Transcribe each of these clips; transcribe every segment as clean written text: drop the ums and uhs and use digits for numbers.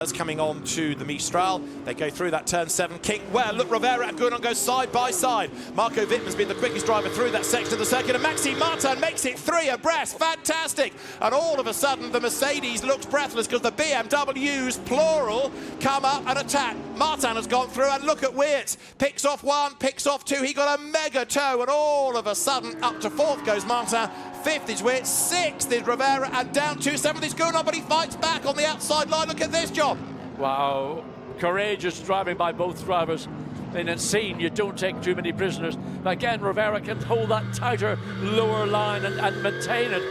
Coming on to the Mistral, they go through that turn 7 kick well. Look, Rivera and Gounon go side by side. Marco Wittmann's been the quickest driver through that section of the circuit, and Maxime Martin makes it 3 abreast. Fantastic! And all of a sudden the Mercedes looks breathless because the BMWs, plural, come up and attack. Martin has gone through, and look at Weerts. Picks off 1, picks off 2, he got a mega tow, and all of a sudden up to 4th goes Martin. 5th is Weerts, 6th is Rivera, and down to 7th is Gounon, but he fights back on the outside line. Look at this job. Wow, courageous driving by both drivers. In a scene, you don't take too many prisoners. Again, Rivera can hold that tighter lower line and maintain it.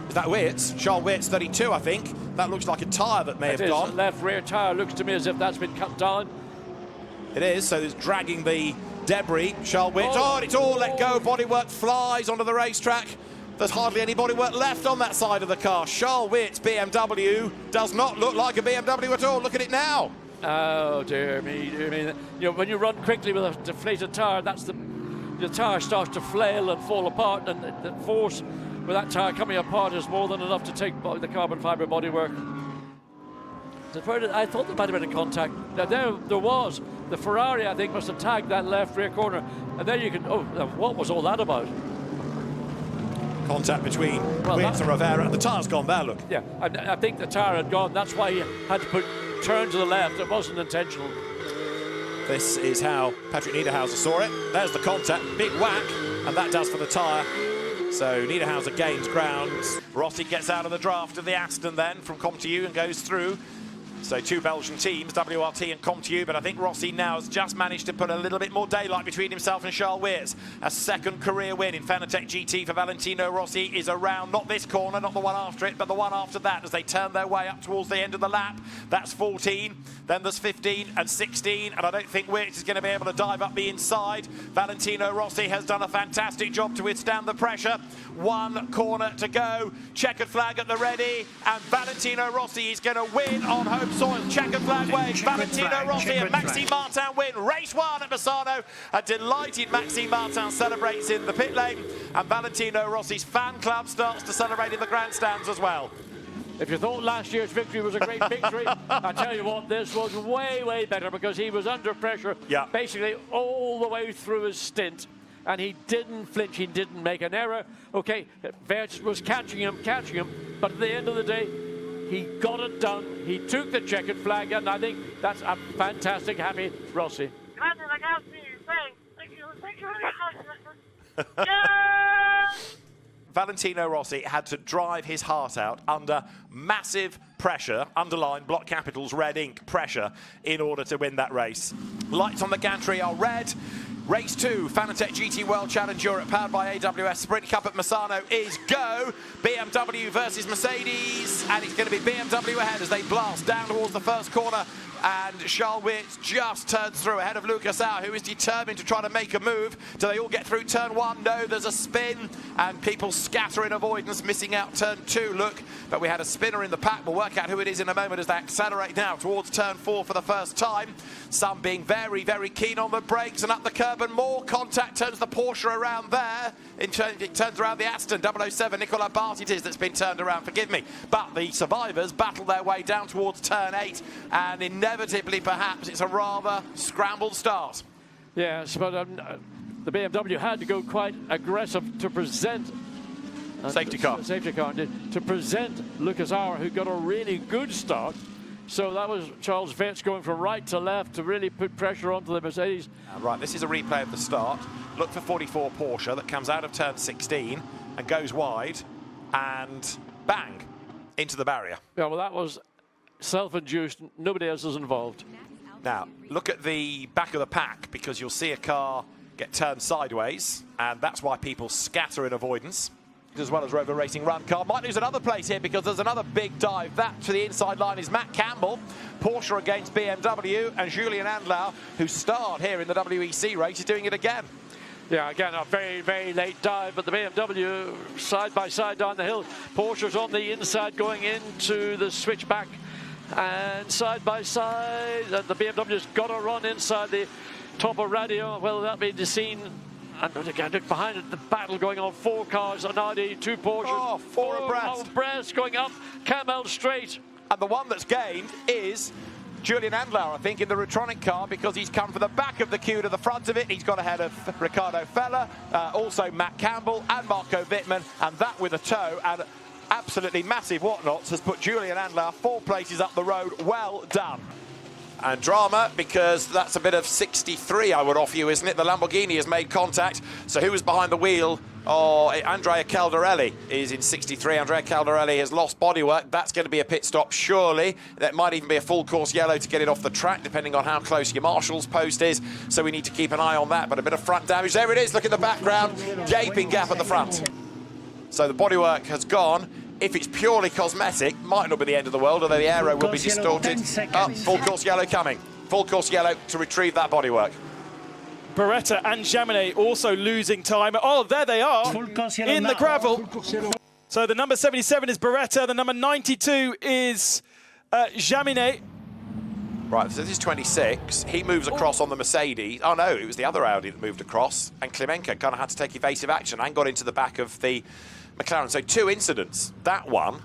Is that Weerts? Charles Weerts, 32, I think. That looks like a tyre that may have gone. Left rear tyre looks to me as if that's been cut down. It is, so there's dragging the debris. Charles Weerts, and it's all let go. Bodywork flies onto the racetrack. There's hardly any bodywork left on that side of the car. Charles Weerts' BMW does not look like a BMW at all. Look at it now. Oh, dear me, dear me. You know, when you run quickly with a deflated tyre, the tyre starts to flail and fall apart, and the force with that tyre coming apart is more than enough to take the carbon fibre bodywork. I thought there might have been a contact. Now, there was. The Ferrari, I think, must have tagged that left rear corner. And then you can, what was all that about? Contact between Weerts and Rivera, and the tyre's gone there, look. Yeah, I think the tyre had gone. That's why he had to turn to the left. It wasn't intentional. This is how Patrick Niederhauser saw it. There's the contact, big whack, and that does for the tyre. So Niederhauser gains ground. Rossi gets out of the draft of the Aston then from ComTU and goes through. So 2 Belgian teams, WRT and ComTU, but I think Rossi now has just managed to put a little bit more daylight between himself and Charles Weerts. A 2nd career win in Fanatec GT for Valentino Rossi is around, not this corner, not the one after it, but the one after that as they turn their way up towards the end of the lap. That's 14, then there's 15 and 16, and I don't think Weerts is going to be able to dive up the inside. Valentino Rossi has done a fantastic job to withstand the pressure. 1 corner to go, checkered flag at the ready, and Valentino Rossi is going to win on home soil. Checkered flag waves. Valentino Rossi and Maxime Martin win race 1 at Misano. A delighted Maxime Martin celebrates in the pit lane, and Valentino Rossi's fan club starts to celebrate in the grandstands as well. If you thought last year's victory was a great victory, I tell you what, this was way, way better because he was under pressure basically all the way through his stint. And he didn't flinch, he didn't make an error. Okay, Weerts was catching him, but at the end of the day, he got it done. He took the checkered flag, and I think that's a fantastic, happy Rossi. Valentino Rossi had to drive his heart out under massive pressure, underlined block capitals, red ink pressure, in order to win that race. Lights on the gantry are red. Race 2, Fanatec GT World Challenge Europe, powered by AWS. Sprint Cup at Misano is go. BMW versus Mercedes, and it's going to be BMW ahead as they blast down towards the first corner. And Charles Weerts just turns through ahead of Lucas Au, who is determined to try to make a move. Do they all get through turn 1? No, there's a spin, and people scatter in avoidance, missing out turn 2, look. But we had a spinner in the pack. We'll work out who it is in a moment as they accelerate now towards turn 4 for the first time. Some being very, very keen on the brakes, and up the curb, and more contact turns the Porsche around there. It turns around the Aston 007, Nicolas Bart it is that's been turned around, forgive me. But the survivors battle their way down towards turn 8, and inevitably, perhaps, it's a rather scrambled start. Yes, but the BMW had to go quite aggressive to present safety car to present Lucas Au, who got a really good start. So that was Charles Weerts going from right to left to really put pressure onto the Mercedes. Right, this is a replay of the start. Look for 44 Porsche that comes out of turn 16 and goes wide, and bang, into the barrier. Yeah, well, that was self-induced. Nobody else is involved. Now, look at the back of the pack, because you'll see a car get turned sideways, and that's why people scatter in avoidance, as well as Rover Racing Run car. Might lose another place here because there's another big dive. That to the inside line is Matt Campbell. Porsche against BMW, and Julian Andlau, who starred here in the WEC race, is doing it again. Yeah, again, a very, very late dive, but the BMW side by side down the hill. Porsche's on the inside going into the switchback, and side by side, and the BMW's got to run inside the top of radio. Well, that'll be the scene And again, look behind it, the battle going on. 4 cars, an Audi, 2 Porsches. Oh, 4 abreast. Abreast going up, Camel straight. And the one that's gained is Julian Andlauer, I think, in the Rutronic car, because he's come from the back of the queue to the front of it. He's got ahead of Ricardo Feller, also Matt Campbell and Marco Wittmann, and that with a tow and absolutely massive whatnots has put Julian Andlauer 4 places up the road. Well done. And drama, because that's a bit of 63 I would offer you, isn't it? The Lamborghini has made contact. So who was behind the wheel? Oh, Andrea Caldarelli is in 63. Andrea Caldarelli has lost bodywork. That's going to be a pit stop, surely. That might even be a full course yellow to get it off the track, depending on how close your marshal's post is. So we need to keep an eye on that. But a bit of front damage. There it is. Look in the background. Gaping gap at the front. So the bodywork has gone. If it's purely cosmetic, might not be the end of the world, although the aero will be distorted. Full course yellow coming. Full course yellow to retrieve that bodywork. Beretta and Jaminet also losing time. Oh, there they are in the gravel. So the number 77 is Beretta. The number 92 is Jaminet. Right, so this is 26. He moves across on the Mercedes. Oh, no, it was the other Audi that moved across. And Klimenko kind of had to take evasive action and got into the back of the McLaren. So 2 incidents. That one,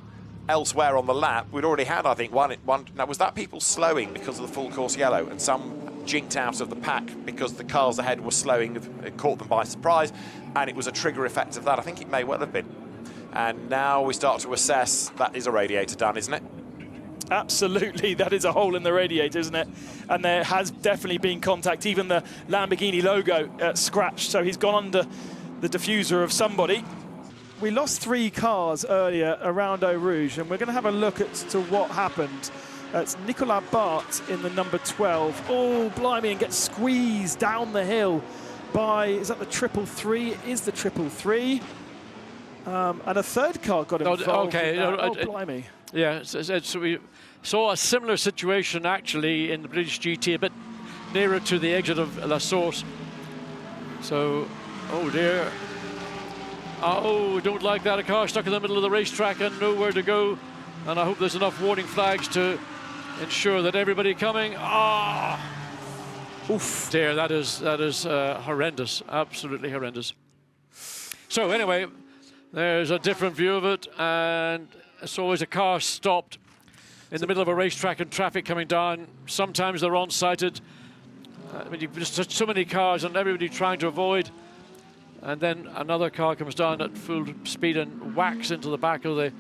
elsewhere on the lap, we'd already had, I think, one. Now, was that people slowing because of the full course yellow? And some jinked out of the pack because the cars ahead were slowing. It caught them by surprise. And it was a trigger effect of that. I think it may well have been. And now we start to assess. That is a radiator done, isn't it? Absolutely, that is a hole in the radiator, isn't it? And there has definitely been contact. Even the Lamborghini logo scratched, so he's gone under the diffuser of somebody. We lost 3 cars earlier around Eau Rouge, and we're going to have a look to what happened. It's Nicolas Bart in the number 12. Oh, blimey, and gets squeezed down the hill by, is that the 333? It is the 333. And a third car got involved. Okay, blimey. Yeah, so we saw a similar situation actually in the British GT, a bit nearer to the exit of La Source. So, oh dear. Oh, don't like that. A car stuck in the middle of the racetrack and nowhere to go. And I hope there's enough warning flags to ensure that everybody coming. Oof. Dear, that is horrendous. Absolutely horrendous. So anyway, there's a different view of it, and it's always a car stopped in the middle of a racetrack and traffic coming down. Sometimes they're on-sighted. I mean, you've just so many cars and everybody trying to avoid. And then another car comes down at full speed and whacks into the back of the...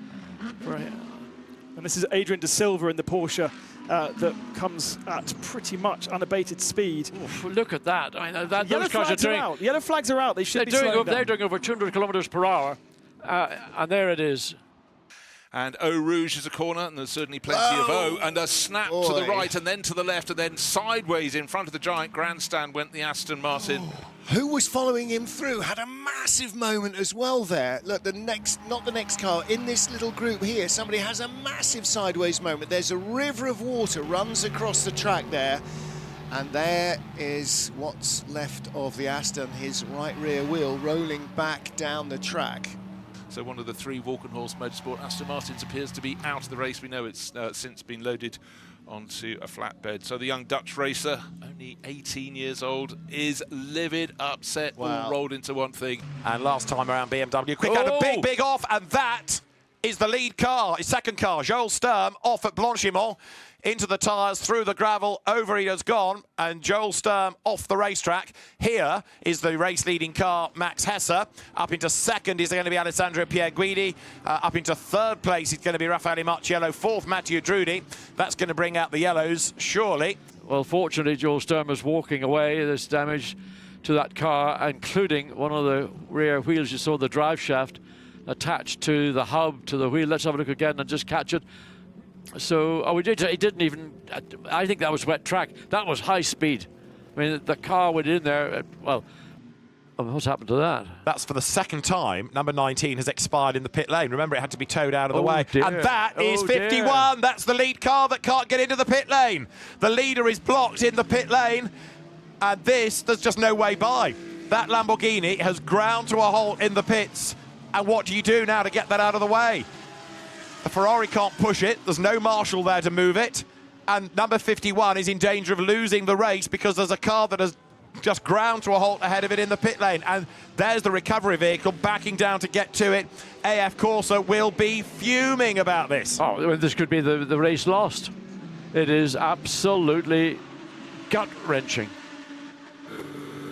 And this is Adrian De Silva in the Porsche that comes at pretty much unabated speed. Oof, look at that. I mean, those cars are doing... out. Yellow flags are out. They should be slowing down. They're doing over 200 kilometers per hour. And there it is. And Eau Rouge is a corner, and there's certainly plenty of O. And a snap to the right, and then to the left, and then sideways in front of the giant grandstand went the Aston Martin. Who was following him through had a massive moment as well there. Look, not the next car, in this little group here, somebody has a massive sideways moment. There's a river of water runs across the track there. And there is what's left of the Aston, his right rear wheel rolling back down the track. So one of the 3 Walkenhorst Motorsport Aston Martins appears to be out of the race. We know it's since been loaded onto a flatbed. So the young Dutch racer, only 18 years old, is livid, upset, all rolled into one thing. And last time around BMW, quick out a big off, and that is the lead car, his second car, Joel Sturm, off at Blanchimont. Into the tyres, through the gravel, over he has gone, and Joel Sturm off the racetrack. Here is the race-leading car, Max Hesse. Up into second is going to be Alessandro Pierguidi. Up into third place is going to be Raffaele Marciello. Fourth, Matteo Drudi. That's going to bring out the yellows, surely. Well, fortunately, Joel Sturm is walking away. There's damage to that car, including one of the rear wheels. You saw the drive shaft attached to the hub, to the wheel. Let's have a look again and just catch it. So, he didn't even, I think that was wet track. That was high speed. I mean, the car went in there, what's happened to that? That's for the second time. Number 19 has expired in the pit lane. Remember, it had to be towed out of the way. Dear. And that is 51. Dear. That's the lead car that can't get into the pit lane. The leader is blocked in the pit lane. And there's just no way by. That Lamborghini has ground to a halt in the pits. And what do you do now to get that out of the way? The Ferrari can't push it. There's no marshal there to move it. And number 51 is in danger of losing the race because there's a car that has just ground to a halt ahead of it in the pit lane. And there's the recovery vehicle backing down to get to it. AF Corsa will be fuming about this. Oh, this could be the race lost. It is absolutely gut-wrenching.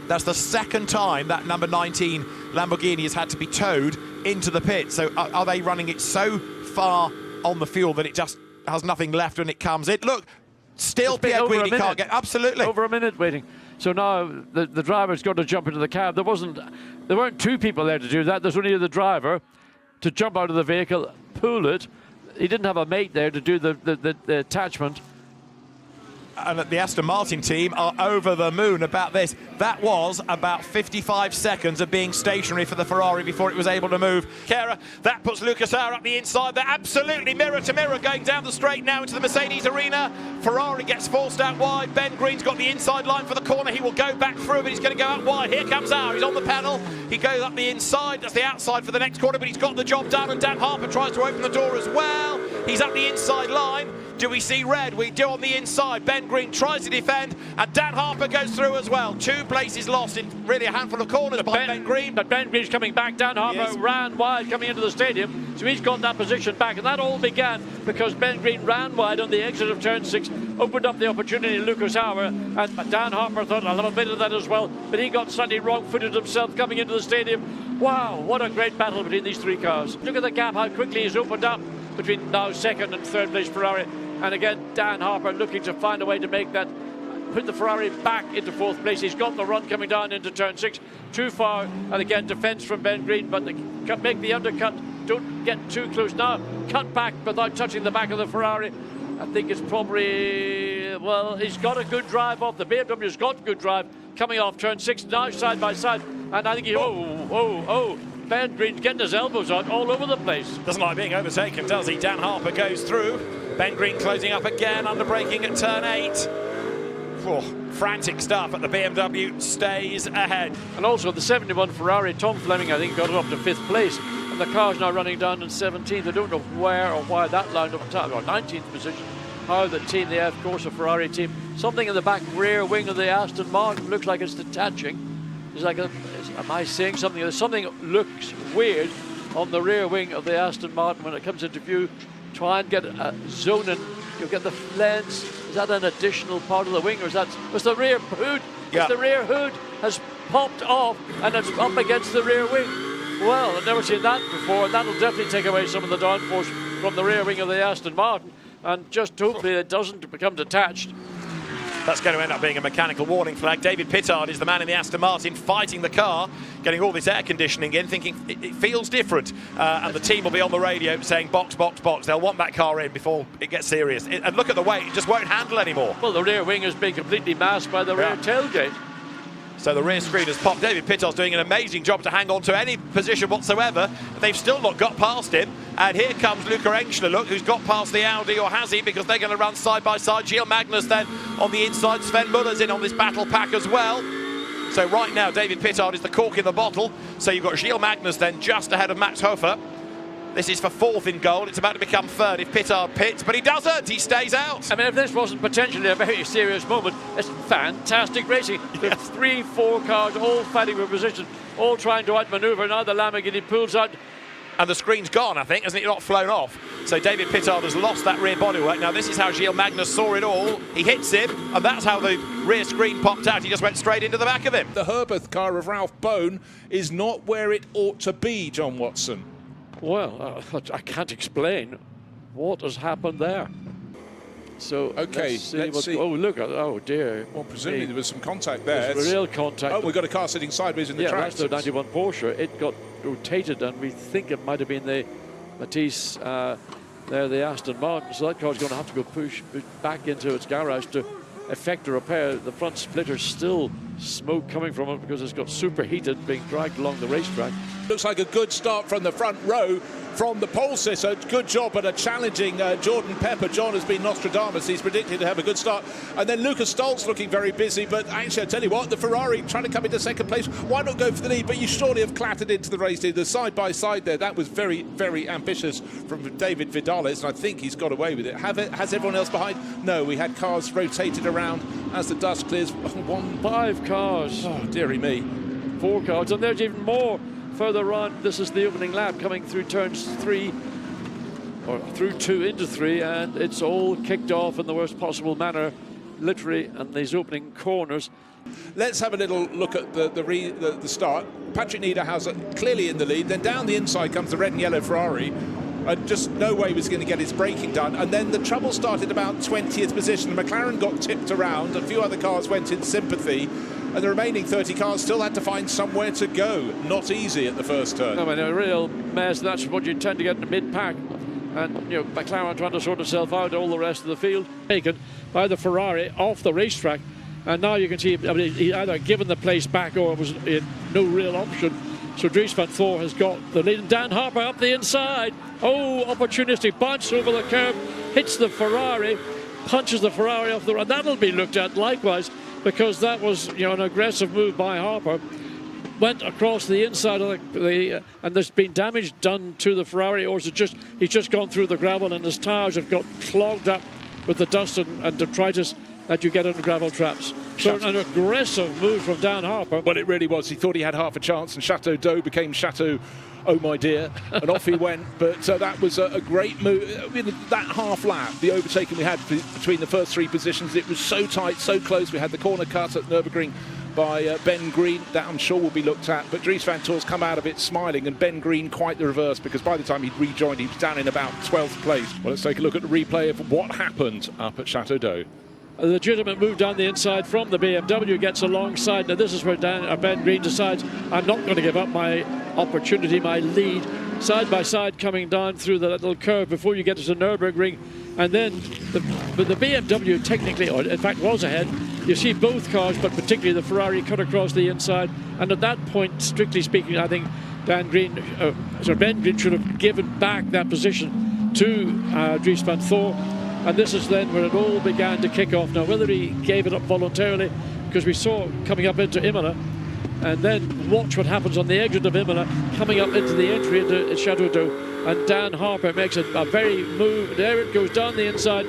That's the second time that number 19 Lamborghini has had to be towed into the pit. So are they running it so far on the fuel that it just has nothing left when it comes in? Look, still Pierre Guidi can't get... Absolutely. Over a minute waiting. So now the driver's got to jump into the cab. There weren't two people there to do that. There's only the driver to jump out of the vehicle, pull it. He didn't have a mate there to do the attachment. And the Aston Martin team are over the moon about this. That was about 55 seconds of being stationary for the Ferrari before it was able to move. Kara, that puts Lucas Auer up the inside. They're absolutely mirror to mirror going down the straight now into the Mercedes arena. Ferrari gets forced out wide. Ben Green's got the inside line for the corner. He will go back through, but he's going to go out wide. Here comes Auer. He's on the pedal. He goes up the inside. That's the outside for the next corner, but he's got the job done. And Dan Harper tries to open the door as well. He's up the inside line. Do we see red? We do on the inside. Ben Green tries to defend, and Dan Harper goes through as well. 2 places lost in really a handful of corners behind Ben Green. But Ben Green's coming back. Dan Harper ran wide coming into the stadium, so he's got that position back. And that all began because Ben Green ran wide on the exit of turn 6, opened up the opportunity to Lucas Auer, and Dan Harper thought I'll have a bit of that as well, but he got slightly wrong-footed himself coming into the stadium. Wow, what a great battle between these 3 cars. Look at the gap, how quickly he's opened up between now second and third place Ferrari. And again, Dan Harper looking to find a way to make that, put the Ferrari back into 4th place. He's got the run coming down into turn 6, too far. And again, defence from Ben Green, but they make the undercut. Don't get too close now. Cut back without touching the back of the Ferrari. I think it's probably, well, he's got a good drive off. The BMW's got good drive coming off turn 6 now, side by side. And I think he, Ben Green's getting his elbows out all over the place. Doesn't like being overtaken, does he? Dan Harper goes through. Ben Green closing up again, under braking at turn 8. Frantic stuff, but the BMW stays ahead. And also the 71 Ferrari, Tom Fleming, I think, got it up to 5th place. And the car's now running down in 17th. I don't know where or why that lined up top, or 19th position. How the team, the F Corsa Ferrari team, something in the back rear wing of the Aston Martin looks like it's detaching. It's like, am I saying something? There's something that looks weird on the rear wing of the Aston Martin when it comes into view. Try and get a zone in. You'll get the lens. Is that an additional part of the wing, or is that was the rear hood? Yeah. The rear hood has popped off and it's up against the rear wing. Well, I've never seen that before, and that'll definitely take away some of the downforce from the rear wing of the Aston Martin, and just hopefully it doesn't become detached. That's going to end up being a mechanical warning flag. David Pittard is the man in the Aston Martin fighting the car, getting all this air conditioning in, thinking it feels different. And the team will be on the radio saying box, box, box. They'll want that car in before it gets serious. And look at the weight, it just won't handle anymore. Well, the rear wing has been completely masked by the rear tailgate. So the rear screen has popped. David Pittard's doing an amazing job to hang on to any position whatsoever. They've still not got past him. And here comes Luca Engschler, look, who's got past the Audi, or has he? Because they're going to run side by side. Gilles Magnus then on the inside. Sven Muller's in on this battle pack as well. So right now, David Pittard is the cork in the bottle. So you've got Gilles Magnus then just ahead of Max Hofer. This is for 4th in gold. It's about to become 3rd if Pittard pits, but he doesn't. He stays out. I mean, if this wasn't potentially a very serious moment, it's fantastic racing. There's 3-4 cars all fighting for position, all trying to outmaneuver. Now the Lamborghini pulls out. And the screen's gone, I think, hasn't it? Not flown off. So David Pittard has lost that rear bodywork. Now this is how Gilles Magnus saw it all. He hits him, and that's how the rear screen popped out. He just went straight into the back of him. The Herbeth car of Ralph Bone is not where it ought to be, John Watson. Well, I can't explain what has happened there. So okay, let's see. Oh, look! Oh dear. Well, presumably there was some contact there. There's real contact. Oh, we've got a car sitting sideways in the track. That's the 91 Porsche. It got rotated, and we think it might have been the Matisse there, the Aston Martin. So that car's going to have to go push back into its garage to effect a repair. The front splitter's still smoke coming from it because it's got superheated, being dragged along the racetrack. Looks like a good start from the front row from the pole sitter. Good job, but a challenging Jordan Pepper. John has been Nostradamus. He's predicted to have a good start. And then Lucas Stoltz looking very busy, but actually, I tell you what, the Ferrari trying to come into 2nd place. Why not go for the lead? But you surely have clattered into the race. The side-by-side there, that was very, very ambitious from David Vidales, and I think he's got away with it. Has everyone else behind? No, we had cars rotated around as the dust clears. 5 cars. Oh, dearie me. 4 cars, and there's even more further on. This is the opening lap coming through turns 3 or through 2 into 3, and it's all kicked off in the worst possible manner, literally, and these opening corners. Let's have a little look at the start. Patrick Niederhauser clearly in the lead. Then down the inside comes the red and yellow Ferrari. Just no way was going to get his braking done. And then the trouble started about 20th position. The McLaren got tipped around. A few other cars went in sympathy. And the remaining 30 cars still had to find somewhere to go. Not easy at the first turn. I mean, a real mess. That's what you tend to get in the mid-pack. And, you know, McLaren trying to sort itself out, all the rest of the field taken by the Ferrari off the racetrack. And now you can see, I mean, he either given the place back or it was no real option. So Dries van Thor has got the lead. And Dan Harper up the inside. Oh, opportunistic bunch over the curb. Hits the Ferrari. Punches the Ferrari off the road. That'll be looked at likewise, because that was, you know, an aggressive move by Harper. Went across the inside of the and there's been damage done to the Ferrari, or is it just he's just gone through the gravel and his tyres have got clogged up with the dust and detritus that you get on the gravel traps. So an aggressive move from Dan Harper. Well, it really was. He thought he had half a chance, and Chateau d'Eau became Chateau, oh my dear, and off he went. But that was a great move. I mean, that half lap, the overtaking we had between the first 3 positions, it was so tight, so close. We had the corner cut at Nürburgring by Ben Green. That I'm sure will be looked at. But Dries van Thor's come out of it smiling, and Ben Green quite the reverse, because by the time he'd rejoined, he was down in about 12th place. Well, let's take a look at the replay of what happened up at Chateau d'Eau. A legitimate move down the inside from the BMW, gets alongside. Now this is where Ben Green decides, I'm not going to give up my opportunity, my lead. Side by side coming down through the little curve before you get to the Nürburgring. And then the BMW technically, or in fact was ahead. You see both cars, but particularly the Ferrari, cut across the inside. And at that point, strictly speaking, I think Ben Green should have given back that position to Dries van Thor. And this is then where it all began to kick off. Now, whether he gave it up voluntarily, because we saw coming up into Imola, and then watch what happens on the exit of Imola, coming up into the entry into Chateau d'Eau. And Dan Harper makes a very move. There it goes down the inside,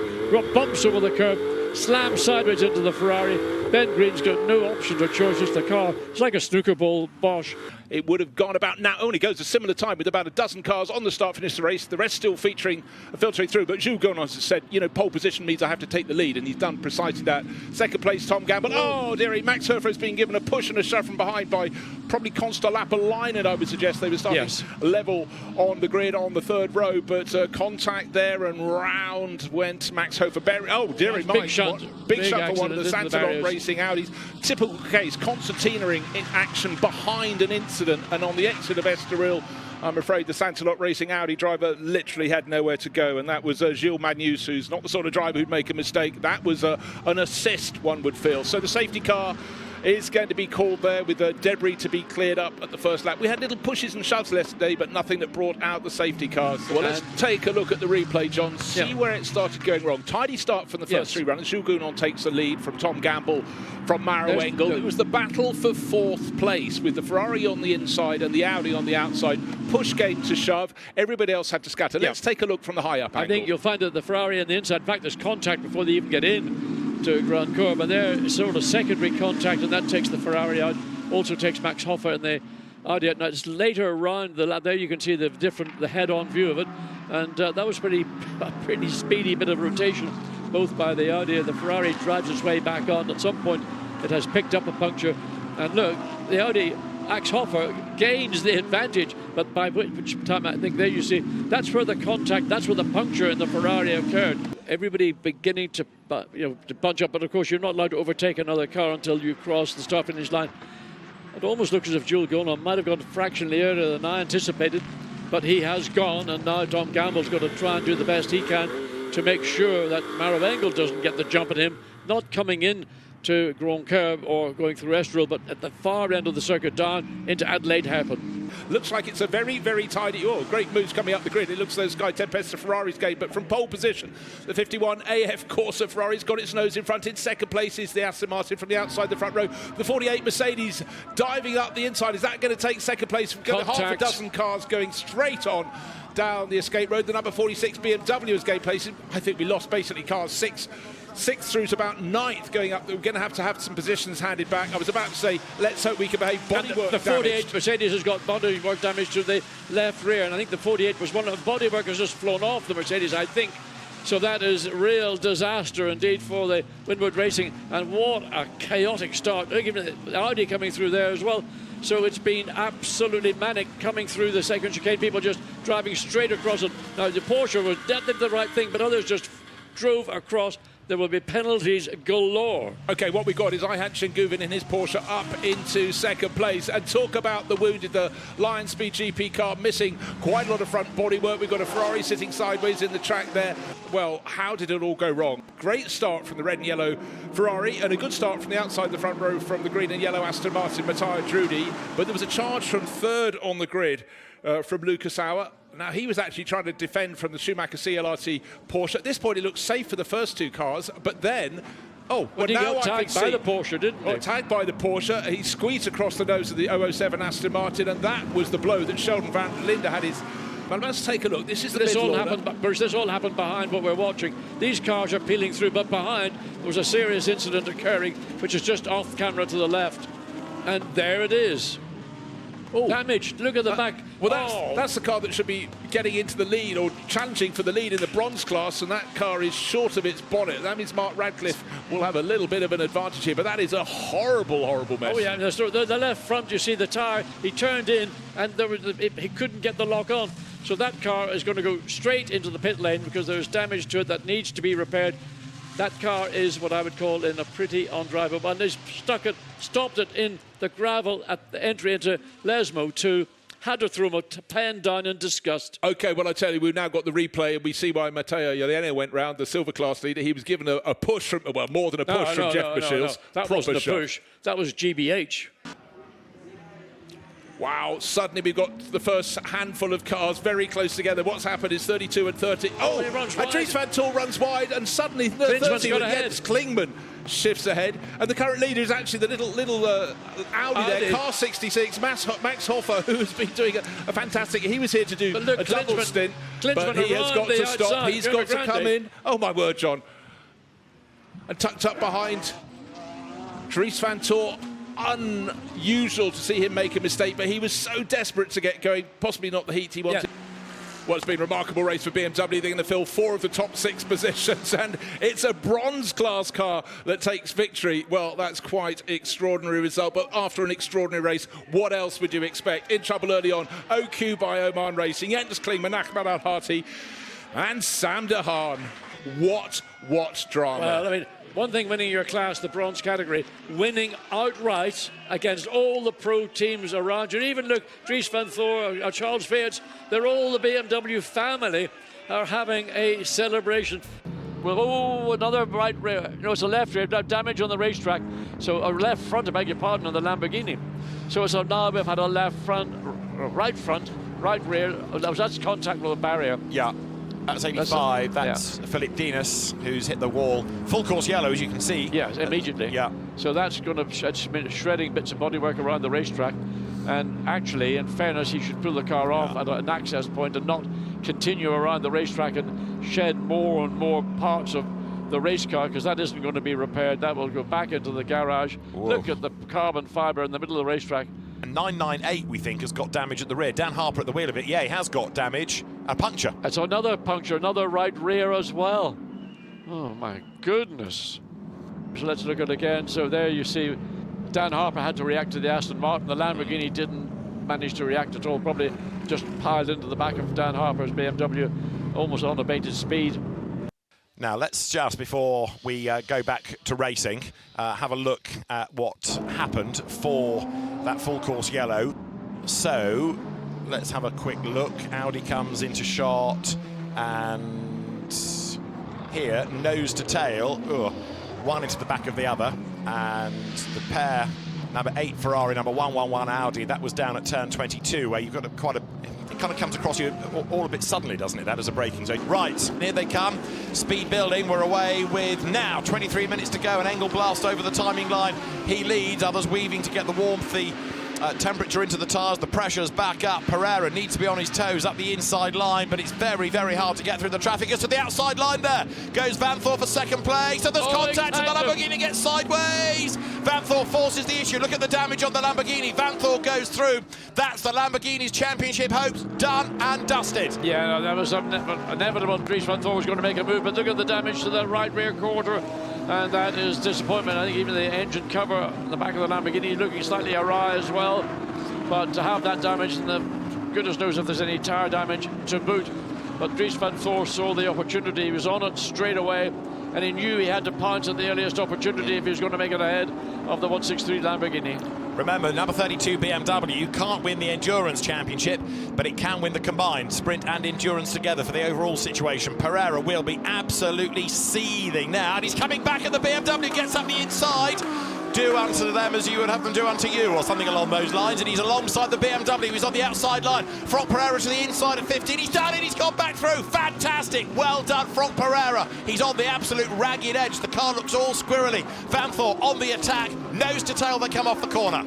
bumps over the curb, slams sideways into the Ferrari. Ben Green's got no options or choices. The car, it's like a snooker ball, Bosch. It would have gone about now. Only goes a similar time with about a dozen cars on the start-finish race. The rest still filtering through. But Jules Gounon has said, you know, pole position means I have to take the lead, and he's done precisely that. Second place, Tom Gamble. Oh, dearie, Max Hofer has been given a push and a shove from behind by probably Consta Lapalainen, I would suggest. They were starting level on the grid on the third row, but contact there, and round went Max Hofer. Oh, dearie, big shunt. Big shunt for one of the Standout Racing Audis. Typical case, concertinaing in action behind an incident, and on the exit of Estoril, I'm afraid the Santalot Racing Audi driver literally had nowhere to go, and that was Gilles Magnus, who's not the sort of driver who'd make a mistake. That was an assist, one would feel. So the safety car is going to be called there, with debris to be cleared up at the first lap. We had little pushes and shoves yesterday, but nothing that brought out the safety cars. Well, let's take a look at the replay, John. See where it started going wrong. Tidy start from the first 3 runners. Jules Gounon takes the lead from Tom Gamble, from Maro Engel. It was the battle for 4th place, with the Ferrari on the inside and the Audi on the outside. Push came to shove. Everybody else had to scatter. Let's take a look from the high-up angle. I think you'll find that the Ferrari on the inside, in fact, there's contact before they even get in to Grand Cour, but there sort of secondary contact, and that takes the Ferrari out, also takes Max Hofer and the Audi out. Now it's later around the lap, there you can see the head-on view of it, and that was a pretty speedy bit of rotation, both by the Audi, and the Ferrari drives its way back on. At some point it has picked up a puncture, and look, the Audi, Max Hofer gains the advantage, but by which time, I think there you see, that's where the contact, that's where the puncture in the Ferrari occurred. Everybody beginning to bunch up, but of course you're not allowed to overtake another car until you cross the start-finish line. It almost looks as if Jules Gounon might have gone fractionally earlier than I anticipated, but he has gone, and now Tom Gamble's got to try and do the best he can to make sure that Maro Engel doesn't get the jump at him, not coming in to Grand Cour or going through Estoril, but at the far end of the circuit down into Adelaide Hairpin. Looks like it's a very, very tidy... Oh, great moves coming up the grid. It looks as though Sky Tempesta Ferrari's game, but from pole position, the 51 AF Corsa Ferrari's got its nose in front. In second place is the Aston Martin from the outside the front row. The 48 Mercedes diving up the inside. Is that going to take second place? We've got half a dozen cars going straight on down the escape road. The number 46 BMW has gained places. I think we lost basically cars 6 6th through to about 9th going up. We're going to have some positions handed back. I was about to say, let's hope we can behave bodywork The 48 damaged. Mercedes has got bodywork damage to the left rear, and I think the 48 was one of the bodywork has just flown off the Mercedes, I think. So that is real disaster indeed for the Winwood Racing, and what a chaotic start. Even the Audi coming through there as well. So it's been absolutely manic coming through the second chicane, people just driving straight across it. Now the Porsche did the right thing, but others just drove across. There will be penalties galore. Okay, what we got is Ihan Şengüven in his Porsche up into second place. And talk about the wounded, the Lion Speed GP car missing quite a lot of front bodywork. We've got a Ferrari sitting sideways in the track there. Well, how did it all go wrong? Great start from the red and yellow Ferrari, and a good start from the outside the front row from the green and yellow Aston Martin, Matteo Drudi. But there was a charge from third on the grid from Lucas Auer. Now, he was actually trying to defend from the Schumacher CLRT Porsche. At this point, it looked safe for the first two cars, but then... Oh, well, he now got I can tagged by the Porsche, didn't he? Tagged by the Porsche. He squeezed across the nose of the 007 Aston Martin, and that was the blow that Sheldon van Linde had his... Well, let's take a look. This is the this all mid-loader. happened, Bruce, this all happened behind what we're watching. These cars are peeling through, but behind there was a serious incident occurring, which is just off camera to the left. And there it is. Oh, damaged. Look at the back. Well, that's the car that should be getting into the lead or challenging for the lead in the bronze class, and that car is short of its bonnet. That means Mark Radcliffe will have a little bit of an advantage here, but that is a horrible, horrible mess. Oh, yeah, the left front, you see the tyre, he turned in, and he couldn't get the lock on. So that car is going to go straight into the pit lane because there's damage to it that needs to be repaired. That car is what I would call in a pretty undrivable, and they stopped it in the gravel at the entry into Lesmo 2. Had to throw him a pen down in disgust. OK, well, I tell you, we've now got the replay, and we see why Matteo Iannone went round, the silver class leader. He was given a push from, well, more than a push from Jeff Michels. That wasn't a push. That was GBH. Wow, suddenly we've got the first handful of cars very close together. What's happened is 32 and 30. Oh, he runs wide. Dries van Toor runs wide, and suddenly 30 with Jens Klingman shifts ahead. And the current leader is actually the little Audi there, car 66, Max Hoffa, who has been doing a fantastic... He was here to do a double stint, but he has got to stop. He's got to come in. Oh, my word, John. And tucked up behind Dries van Toor. Unusual to see him make a mistake, but he was so desperate to get going, possibly not the heat he wanted. Well, it's been a remarkable race for BMW. They're going to fill 4 of the top 6 positions, and it's a bronze class car that takes victory. Well, that's quite extraordinary result, but after an extraordinary race, what else would you expect? In trouble early on, OQ by Oman Racing, Jens Klingman, Ahmed Al-Hati, and Sam de Haan. What drama. Well, I mean, one thing winning your class, the bronze category, winning outright against all the pro teams around you. And even look, Dries van Toor, Charles Fiat, they're all the BMW family are having a celebration. Well, oh, another right rear. No, it's a left rear, damage on the racetrack. So a left front, I beg your pardon, on the Lamborghini. So now we've had a left front, right rear. That's contact with a barrier. Yeah. That's 85. That's Philip Dinas, who's hit the wall. Full course yellow, as you can see. Yes, immediately. Yeah. So that's going to shredding bits of bodywork around the racetrack. And actually, in fairness, he should pull the car off at an access point and not continue around the racetrack and shed more and more parts of the race car, because that isn't going to be repaired. That will go back into the garage. Whoa. Look at the carbon fibre in the middle of the racetrack. 998, we think, has got damage at the rear. Dan Harper at the wheel of it. Yeah, he has got damage. A puncture. That's another puncture, another right rear as well. Oh, my goodness. So let's look at it again. So there you see Dan Harper had to react to the Aston Martin. The Lamborghini didn't manage to react at all. Probably just piled into the back of Dan Harper's BMW, almost on unabated speed. Now, let's just, before we go back to racing, have a look at what happened for that full course yellow. So, let's have a quick look. Audi comes into shot, and here, nose to tail, one into the back of the other, and the pair, number 8 Ferrari, number 111 Audi, that was down at turn 22, where you've got it kind of comes across you all a bit suddenly, doesn't it? That is a braking zone. Right, here they come. Speed building. We're away with now 23 minutes to go. An angle blast over the timing line. He leads. Others weaving to get the warmth. The temperature into the tyres, the pressure's back up. Pereira needs to be on his toes up the inside line, but it's very, very hard to get through the traffic. Gets to the outside line there. Goes Vanthor for second place. So there's contact and the Lamborghini gets sideways. Vanthor forces the issue. Look at the damage on the Lamborghini. Vanthor goes through. That's the Lamborghini's championship hopes done and dusted. Yeah, that was inevitable. Dries Vanthor was going to make a move, but look at the damage to the right rear quarter, and that is disappointment. I think even the engine cover on the back of the Lamborghini looking slightly awry as well. But to have that damage, and the goodness knows if there's any tyre damage to boot. But Dries Vanthor saw the opportunity. He was on it straight away, and he knew he had to pounce at the earliest opportunity if he was going to make it ahead of the 163 Lamborghini. Remember, number 32 BMW can't win the Endurance Championship, but it can win the combined sprint and endurance together for the overall situation. Pereira will be absolutely seething now, and he's coming back at the BMW, gets up the inside. Do unto them as you would have them do unto you, or something along those lines, and he's alongside the BMW. He's on the outside line. Franck Pereira to the inside at 15. He's done it, he's gone back through. Fantastic, well done, Franck Pereira. He's on the absolute ragged edge. The car looks all squirrely. Vanthor on the attack, nose to tail they come off the corner.